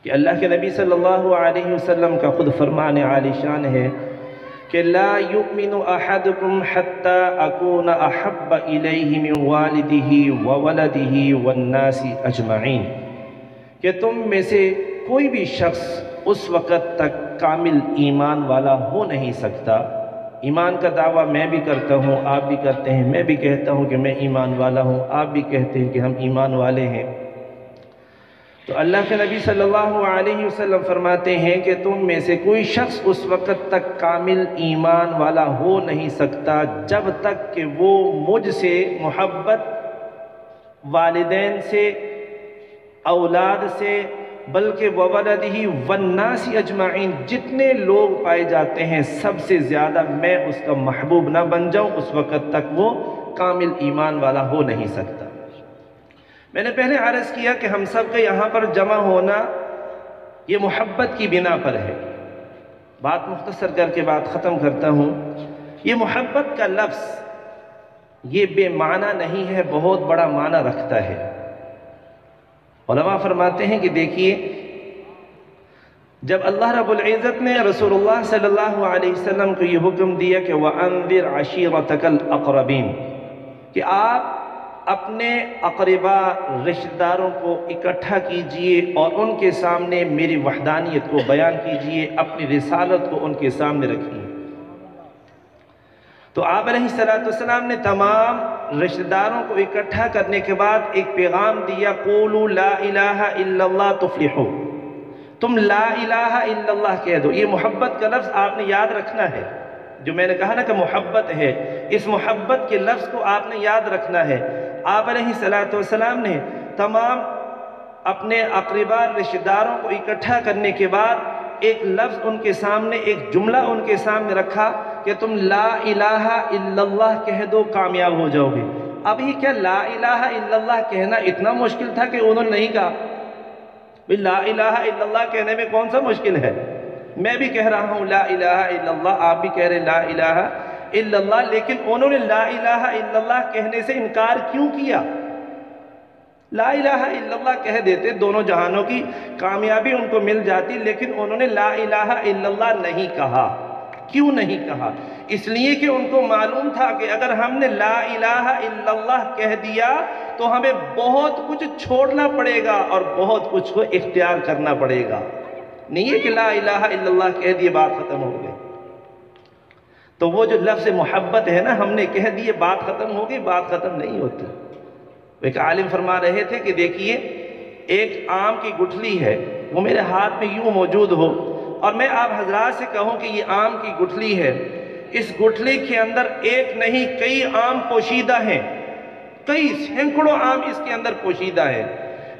کہ اللہ کے نبی صلی اللہ علیہ وسلم کا خود فرمان عالی شان ہے کہ لا یؤمن احدکم حتی اکون احب الیہ من والدہ وولدہ والناس اجمعین، کہ تم میں سے کوئی بھی شخص اس وقت تک کامل ایمان والا ہو نہیں سکتا۔ ایمان کا دعویٰ میں بھی کرتا ہوں، آپ بھی کرتے ہیں، میں بھی کہتا ہوں کہ میں ایمان والا ہوں، آپ بھی کہتے ہیں کہ ہم ایمان والے ہیں۔ تو اللہ کے نبی صلی اللہ علیہ وسلم فرماتے ہیں کہ تم میں سے کوئی شخص اس وقت تک کامل ایمان والا ہو نہیں سکتا جب تک کہ وہ مجھ سے محبت والدین سے، اولاد سے، بلکہ وولدہ والناس اجمعین، جتنے لوگ پائے جاتے ہیں سب سے زیادہ میں اس کا محبوب نہ بن جاؤں، اس وقت تک وہ کامل ایمان والا ہو نہیں سکتا۔ میں نے پہلے عرض کیا کہ ہم سب کا یہاں پر جمع ہونا یہ محبت کی بنا پر ہے۔ بات مختصر کر کے بات ختم کرتا ہوں۔ یہ محبت کا لفظ یہ بے معنی نہیں ہے، بہت بڑا معنی رکھتا ہے۔ علماء فرماتے ہیں کہ دیکھیے، جب اللہ رب العزت نے رسول اللہ صلی اللہ علیہ وسلم کو یہ حکم دیا کہ وَأَنذِرْ عَشِيرَتَكَ الْأَقْرَبِينَ، کہ آپ اپنے اقربا رشتہ داروں کو اکٹھا کیجئے اور ان کے سامنے میری وحدانیت کو بیان کیجئے، اپنی رسالت کو ان کے سامنے رکھیے، تو آپ علیہ السلام نے تمام رشتہ داروں کو اکٹھا کرنے کے بعد ایک پیغام دیا، قولوا لا الہ الا اللہ تفلحوا، تم لا الہ الا اللہ کہہ دو۔ یہ محبت کا لفظ آپ نے یاد رکھنا ہے، جو میں نے کہا نا کہ محبت ہے، اس محبت کے لفظ کو آپ نے یاد رکھنا ہے۔ آپ علیہ السلام نے تمام اپنے اقربا رشتہ داروں کو اکٹھا کرنے کے بعد ایک لفظ ان کے سامنے، ایک جملہ ان کے سامنے رکھا کہ تم لا الہ الا اللہ کہہ دو، کامیاب ہو جاؤ گے۔ اب یہ کیا لا الہ الا اللہ کہنا اتنا مشکل تھا کہ انہوں نے نہیں کہا؟ لا الہ الا اللہ کہنے میں کون سا مشکل ہے؟ میں بھی کہہ رہا ہوں لا الہ الا اللہ، آپ بھی کہہ رہے لا الہ الا اللہ، لیکن انہوں نے لا الہ الا اللہ کہنے سے انکار کیوں کیا؟ لا الہ الا اللہ کہہ دیتے، دونوں جہانوں کی کامیابی ان کو مل جاتی، لیکن انہوں نے لا الہ الا اللہ نہیں کہا۔ کیوں نہیں کہا؟ اس لیے کہ ان کو معلوم تھا کہ اگر ہم نے لا الہ الا اللہ کہہ دیا تو ہمیں بہت کچھ چھوڑنا پڑے گا اور بہت کچھ کو اختیار کرنا پڑے گا۔ نہیں ہے کہ لا الہ الا اللہ کہہ دیے بات ختم ہو گئی۔ تو وہ جو لفظ محبت ہے نا، ہم نے کہہ دیے بات ختم ہو گئی، بات ختم نہیں ہوتی۔ ایک عالم فرما رہے تھے کہ دیکھیے، ایک آم کی گٹھلی ہے، وہ میرے ہاتھ میں یوں موجود ہو اور میں آپ حضرات سے کہوں کہ یہ آم کی گٹھلی ہے، اس گٹھلی کے اندر ایک نہیں کئی آم پوشیدہ ہیں، کئی سینکڑوں آم اس کے اندر پوشیدہ ہیں،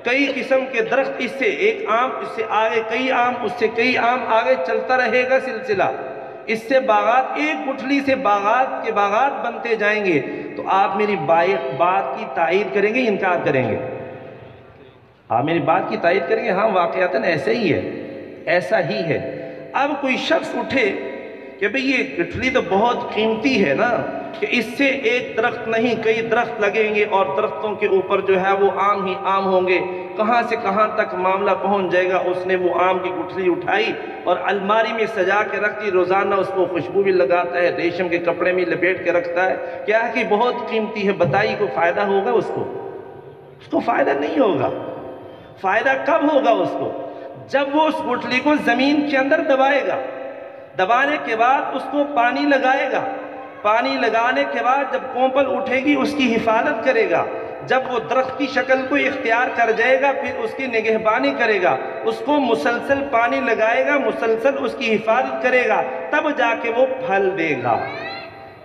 کئی قسم کے درخت، اس سے ایک آم، اس سے آگے کئی آم، اس سے کئی آم، آگے چلتا رہے گا سلسلہ، اس سے باغات، ایک گٹھلی سے باغات کے باغات بنتے جائیں گے۔ تو آپ میری بات کی تائید کریں گے، انکار کریں گے؟ آپ میری بات کی تائید کریں گے؟ ہاں واقعتاً ایسا ہی ہے، ایسا ہی ہے۔ اب کوئی شخص اٹھے کہ بھئی یہ گٹھلی تو بہت قیمتی ہے نا، کہ اس سے ایک درخت نہیں کئی درخت لگیں گے اور درختوں کے اوپر جو ہے وہ آم ہی آم ہوں گے، کہاں سے کہاں تک معاملہ پہنچ جائے گا۔ اس نے وہ آم کی گٹھلی اٹھائی اور الماری میں سجا کے رکھ دی، روزانہ اس کو خوشبو بھی لگاتا ہے، ریشم کے کپڑے میں لپیٹ کے رکھتا ہے، کیا ہے کہ بہت قیمتی ہے، بتائیے کو فائدہ ہوگا اس کو فائدہ نہیں ہوگا۔ فائدہ کب ہوگا اس کو؟ جب وہ اس گٹھلی کو زمین کے اندر دبائے گا، دبانے کے بعد اس کو پانی لگائے گا، پانی لگانے کے بعد جب کومپل اٹھے گی اس کی حفاظت کرے گا، جب وہ درخت کی شکل کو اختیار کر جائے گا پھر اس کی نگہبانی کرے گا، اس کو مسلسل پانی لگائے گا، مسلسل اس کی حفاظت کرے گا، تب جا کے وہ پھل دے گا۔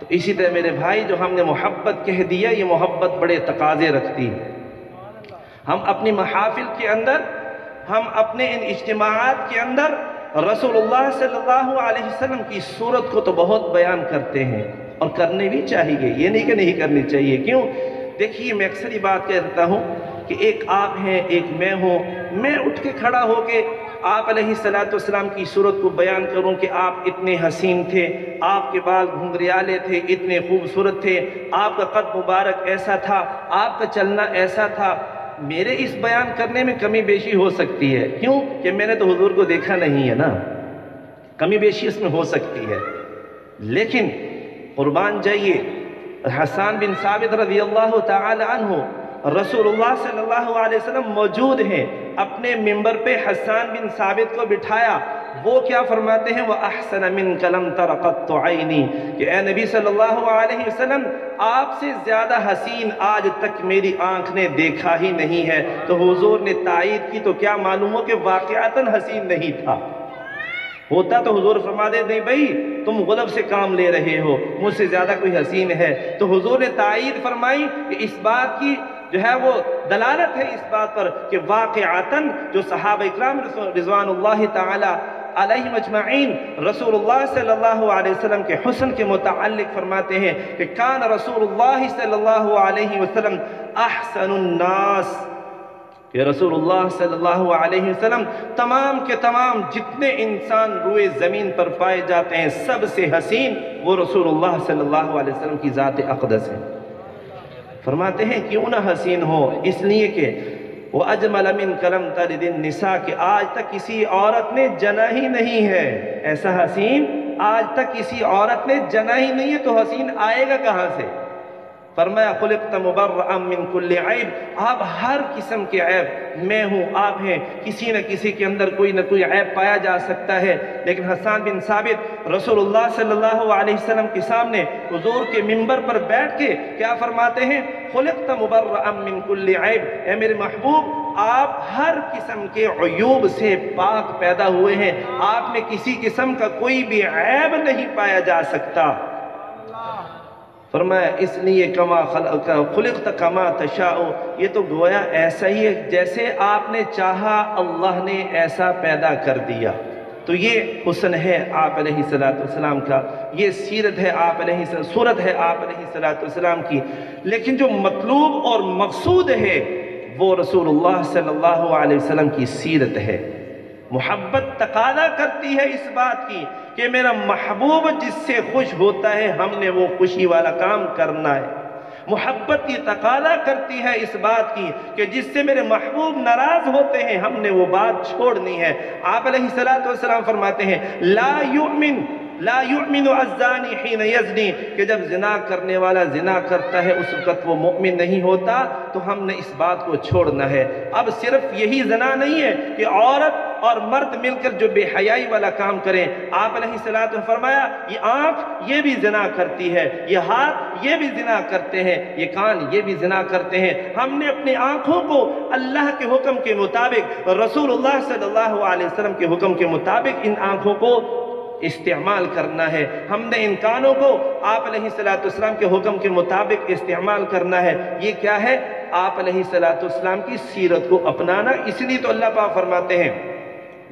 تو اسی طرح میرے بھائی، جو ہم نے محبت کہہ دیا، یہ محبت بڑے تقاضے رکھتی ہے۔ ہم اپنی محافل کے اندر، ہم اپنے ان اجتماعات کے اندر رسول اللہ صلی اللہ علیہ وسلم کی صورت کو تو بہت بیان کرتے ہیں اور کرنے بھی چاہیے، یہ نہیں کہ نہیں کرنی چاہیے۔ کیوں؟ دیکھیے، میں اکثر ہی بات کہتا ہوں کہ ایک آپ ہیں، ایک میں ہوں، میں اٹھ کے کھڑا ہو کے آپ علیہ السلام کی صورت کو بیان کروں کہ آپ اتنے حسین تھے، آپ کے بال گھنگریالے تھے، اتنے خوبصورت تھے، آپ کا قد مبارک ایسا تھا، آپ کا چلنا ایسا تھا، میرے اس بیان کرنے میں کمی بیشی ہو سکتی ہے، کیوں کہ میں نے تو حضور کو دیکھا نہیں ہے نا، کمی بیشی اس میں ہو سکتی ہے، لیکن قربان جائیے حسان بن ثابت رضی اللہ تعالی عنہ، رسول اللہ صلی اللہ علیہ وسلم موجود ہیں، اپنے منبر پہ حسان بن ثابت کو بٹھایا، وہ کیا فرماتے ہیں وَأَحْسَنَ مِنْكَ لَمْ تَرَ قَطُّ عَيْنِي، کہ اے نبی صلی اللہ علیہ وسلم آپ سے زیادہ حسین آج تک میری آنکھ نے دیکھا ہی نہیں ہے۔ تو حضور نے تائید کی، تو کیا معلوم ہو کہ واقعتاً حسین نہیں تھا، ہوتا تو حضور فرما دے نہیں بھائی تم غلب سے کام لے رہے ہو، مجھ سے زیادہ کوئی حسین ہے۔ تو حضور نے تائید فرمائی کہ اس بات کی جو ہے وہ دلالت ہے اس بات پر کہ واقعتاً جو صحابہ اکرام رضوان اللہ تعالی علیہم اجمعین رسول اللہ صلی اللہ علیہ وسلم کے حسن کے متعلق فرماتے ہیں کہ کان رسول اللہ صلی اللہ علیہ وسلم احسن الناس، کہ رسول اللہ صلی اللہ علیہ وسلم تمام کے تمام جتنے انسان روئے زمین پر پائے جاتے ہیں سب سے حسین وہ رسول اللہ صلی اللہ علیہ وسلم کی ذات اقدس ہے۔ فرماتے ہیں کیوں نہ حسین ہو، اس لیے کہ وَأَجْمَلَ مِنْكَ لَمْ تَلِدِ النِّسَاء، کہ آج تک کسی عورت نے جنا ہی نہیں ہے، ایسا حسین آج تک کسی عورت نے جنا ہی نہیں ہے، تو حسین آئے گا کہاں سے؟ فرمایا خلقت مبرئا من کل عیب، آپ ہر قسم کے عیب میں ہوں، آپ ہیں، کسی نہ کسی کے اندر کوئی نہ کوئی عیب پایا جا سکتا ہے، لیکن حسان بن ثابت رسول اللہ صلی اللہ علیہ وسلم کے سامنے حضور کے منبر پر بیٹھ کے کیا فرماتے ہیں خلقت مبرئا من کل عیب، اے میرے محبوب آپ ہر قسم کے عیوب سے پاک پیدا ہوئے ہیں، آپ میں کسی قسم کا کوئی بھی عیب نہیں پایا جا سکتا۔ فرمایا اس لیے کما خلقت کما تشاء، یہ تو گویا ایسا ہی ہے جیسے آپ نے چاہا اللہ نے ایسا پیدا کر دیا۔ تو یہ حسن ہے آپ علیہ السلام کا، یہ سیرت ہے آپ علیہ السلام، صورت ہے آپ علیہ السلام کی، لیکن جو مطلوب اور مقصود ہے وہ رسول اللہ صلی اللہ علیہ وسلم کی سیرت ہے۔ محبت تقاضا کرتی ہے اس بات کی کہ میرا محبوب جس سے خوش ہوتا ہے ہم نے وہ خوشی والا کام کرنا ہے، محبت کی تقاضا کرتی ہے اس بات کی کہ جس سے میرے محبوب ناراض ہوتے ہیں ہم نے وہ بات چھوڑنی ہے۔ آپ علیہ السلام فرماتے ہیں لا یؤمن الزانی حین یزنی، کہ جب زنا کرنے والا زنا کرتا ہے اس وقت وہ مومن نہیں ہوتا، تو ہم نے اس بات کو چھوڑنا ہے۔ اب صرف یہی زنا نہیں ہے کہ عورت اور مرد مل کر جو بے حیائی والا کام کریں، آپ علیہ السلام نے فرمایا یہ آنکھ یہ بھی زنا کرتی ہے، یہ ہاتھ یہ بھی زنا کرتے ہیں، یہ کان یہ بھی زنا کرتے ہیں۔ ہم نے اپنی آنکھوں کو اللہ کے حکم کے مطابق، رسول اللہ صلی اللہ علیہ وسلم کے حکم کے مطابق ان آنکھوں کو استعمال کرنا ہے، ہم نے ان کانوں کو آپ علیہ السلام کے حکم کے مطابق استعمال کرنا ہے۔ یہ کیا ہے؟ آپ علیہ السلام کی سیرت کو اپنانا۔ اس لیے تو اللہ پاک فرماتے ہیں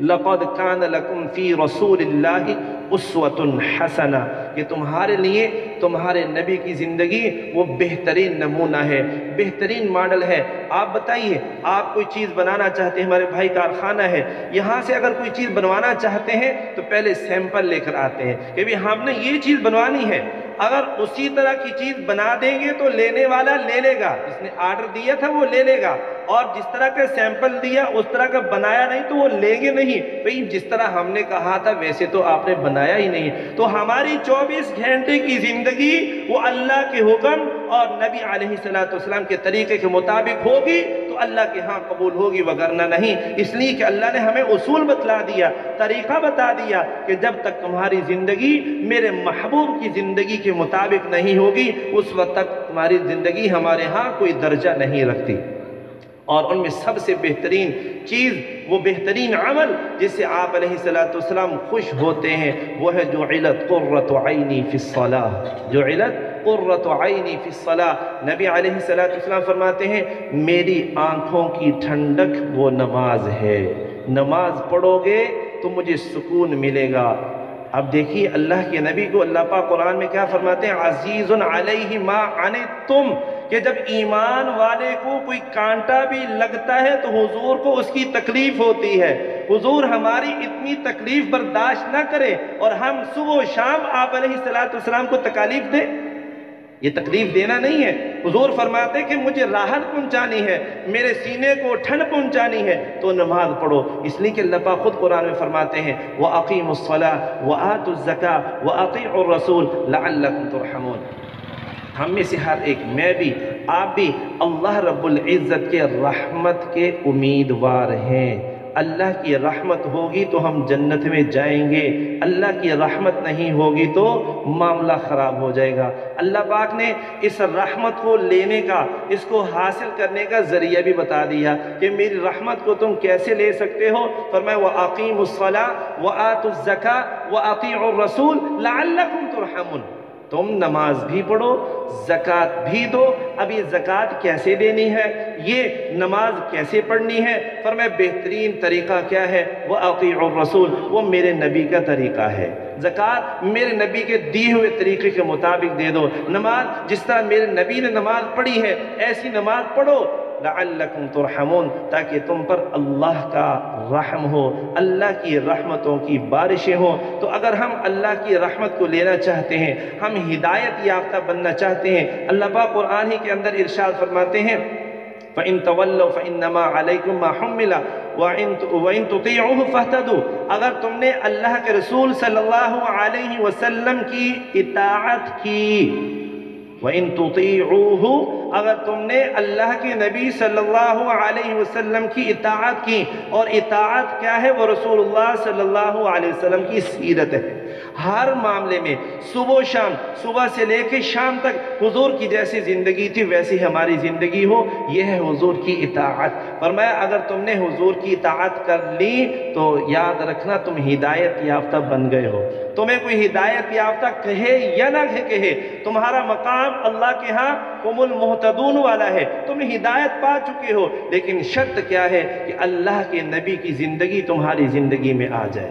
لَقَدْ كَانَ لَكُمْ فِي رَسُولِ اللَّهِ أُسْوَةٌ حَسَنَةٌ، کہ تمہارے لیے تمہارے نبی کی زندگی وہ بہترین نمونہ ہے، بہترین ماڈل ہے۔ آپ بتائیے آپ کوئی چیز بنانا چاہتے ہیں، ہمارے بھائی کارخانہ ہے، یہاں سے اگر کوئی چیز بنوانا چاہتے ہیں تو پہلے سیمپل لے کر آتے ہیں کہ بھی ہم نے یہ چیز بنوانی ہے، اگر اسی طرح کی چیز بنا دیں گے تو لینے والا لے لے گا، جس نے آرڈر دیا تھا وہ لے لے گا، اور جس طرح کا سیمپل دیا اس طرح کا بنایا نہیں تو وہ لیں گے نہیں۔ بھئی جس طرح ہم نے کہا تھا ویسے تو آپ نے بنایا ہی نہیں۔ تو ہماری 24 گھنٹے کی زندگی وہ اللہ کے حکم اور نبی علیہ السلام کے طریقے کے مطابق ہوگی تو اللہ کے ہاں قبول ہوگی، وگرنہ نہیں۔ اس لیے کہ اللہ نے ہمیں اصول بتلا دیا، طریقہ بتا دیا کہ جب تک تمہاری زندگی میرے محبوب کی زندگی کے مطابق نہیں ہوگی اس وقت تک تمہاری زندگی ہمارے ہاں کوئی درجہ نہیں رکھتی۔ اور ان میں سب سے بہترین چیز، وہ بہترین عمل جس سے آپ علیہ السلام خوش ہوتے ہیں وہ ہے جعلت قرۃ عینی فی الصلاۃ، جعلت قرۃ عینی فی الصلاۃ۔ نبی علیہ السلام فرماتے ہیں میری آنکھوں کی ٹھنڈک وہ نماز ہے، نماز پڑھو گے تو مجھے سکون ملے گا۔ اب دیکھیے اللہ کے نبی کو اللہ پاک قرآن میں کیا فرماتے ہیں عزیز علیہ ما عنتم، کہ جب ایمان والے کو کوئی کانٹا بھی لگتا ہے تو حضور کو اس کی تکلیف ہوتی ہے۔ حضور ہماری اتنی تکلیف برداشت نہ کرے اور ہم صبح و شام آپ علیہ السلام کو تکالیف دیں۔ یہ تکلیف دینا نہیں ہے۔ حضور فرماتے کہ مجھے راحت پہنچانی ہے، میرے سینے کو ٹھنڈ پہنچانی ہے تو نماز پڑھو۔ اس لیے کہ اللہ پاک خود قرآن میں فرماتے ہیں وَأَقِيمُوا الصَّلَاةَ وَآتُوا الزَّكَاةَ وَأَطِيعُوا الرَّسُولَ لَعَلَّكُمْ تُرْحَمُونَ۔ ہم میں سے ہر ایک، میں بھی آپ بھی، اللہ رب العزت کے رحمت کے امیدوار ہیں۔ اللہ کی رحمت ہوگی تو ہم جنت میں جائیں گے، اللہ کی رحمت نہیں ہوگی تو معاملہ خراب ہو جائے گا۔ اللہ پاک نے اس رحمت کو لینے کا، اس کو حاصل کرنے کا ذریعہ بھی بتا دیا کہ میری رحمت کو تم کیسے لے سکتے ہو۔ فرمایا وَأَقِيمُوا الصَّلَاةَ وَآتُوا الزَّكَاةَ وَأَطِيعُوا الرَّسُولَ لَعَلَّكُمْ تُرْحَمُونَ۔ تم نماز بھی پڑھو، زکوٰۃ بھی دو۔ اب یہ زکوٰۃ کیسے دینی ہے، یہ نماز کیسے پڑھنی ہے؟ فرمایا بہترین طریقہ کیا ہے؟ وَأَطِيعُوا الرَّسُولَ، وہ میرے نبی کا طریقہ ہے۔ زکوٰۃ میرے نبی کے دیے ہوئے طریقے کے مطابق دے دو۔ نماز جس طرح میرے نبی نے نماز پڑھی ہے ایسی نماز پڑھو۔ لعلکم ترحمون، تاکہ تم پر اللہ کا رحم ہو، اللہ کی رحمتوں کی بارشیں ہوں۔ تو اگر ہم اللہ کی رحمت کو لینا چاہتے ہیں، ہم ہدایت یافتہ بننا چاہتے ہیں، اللہ پاک قرآن ہی کے اندر ارشاد فرماتے ہیں فَإِن تَوَلَّوْا فَإِنَّمَا عَلَيْكُمْ مَا حُمِّلَ وَإِن تُطِيعُوهُ فَاهْتَدُوا۔ اگر تم نے اللہ کے رسول صلی اللہ علیہ وسلم کی اطاعت کی، وَإِن تُطِيعُوهُ، اگر تم نے اللہ کے نبی صلی اللہ علیہ وسلم کی اطاعت کی، اور اطاعت کیا ہے؟ وہ رسول اللہ صلی اللہ علیہ وسلم کی سیرت ہے۔ ہر معاملے میں صبح و شام، صبح سے لے کے شام تک حضور کی جیسی زندگی تھی ویسی ہماری زندگی ہو، یہ ہے حضور کی اطاعت۔ فرمایا اگر تم نے حضور کی اطاعت کر لی تو یاد رکھنا تم ہدایت یافتہ بن گئے ہو۔ تمہیں کوئی ہدایت یافتہ کہے یا نہ کہے، تمہارا مقام اللہ کے ہاں قم المہتدون والا ہے، تم ہدایت پا چکے ہو۔ لیکن شرط کیا ہے؟ کہ اللہ کے نبی کی زندگی تمہاری زندگی میں آ جائے۔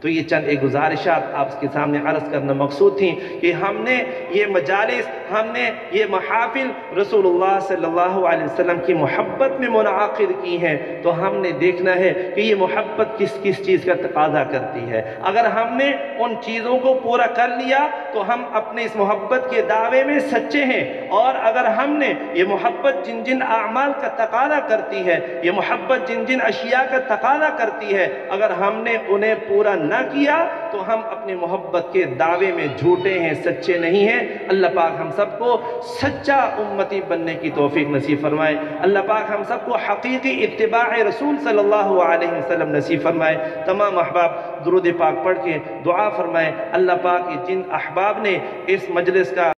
تو یہ چند ایک گزارشات آپ کے سامنے عرض کرنا مقصود تھیں کہ ہم نے یہ مجالس، ہم نے یہ محافل رسول اللہ صلی اللہ علیہ وسلم کی محبت میں منعقد کی ہیں، تو ہم نے دیکھنا ہے کہ یہ محبت کس کس چیز کا تقاضا کرتی ہے۔ اگر ہم نے ان چیزوں کو پورا کر لیا تو ہم اپنے اس محبت کے دعوے میں سچے ہیں، اور اگر ہم نے یہ محبت جن جن اعمال کا تقاضا کرتی ہے، یہ محبت جن جن اشیاء کا تقاضا کرتی ہے، اگر ہم نے انہیں پورا نہ کیا تو ہم اپنی محبت کے دعوے میں جھوٹے ہیں، سچے نہیں ہیں۔ اللہ پاک ہم سب کو سچا امتی بننے کی توفیق نصیب فرمائے۔ اللہ پاک ہم سب کو حقیقی اتباع رسول صلی اللہ علیہ وسلم نصیب فرمائے۔ تمام احباب درود پاک پڑھ کے دعا فرمائے اللہ پاک جن احباب نے اس مجلس کا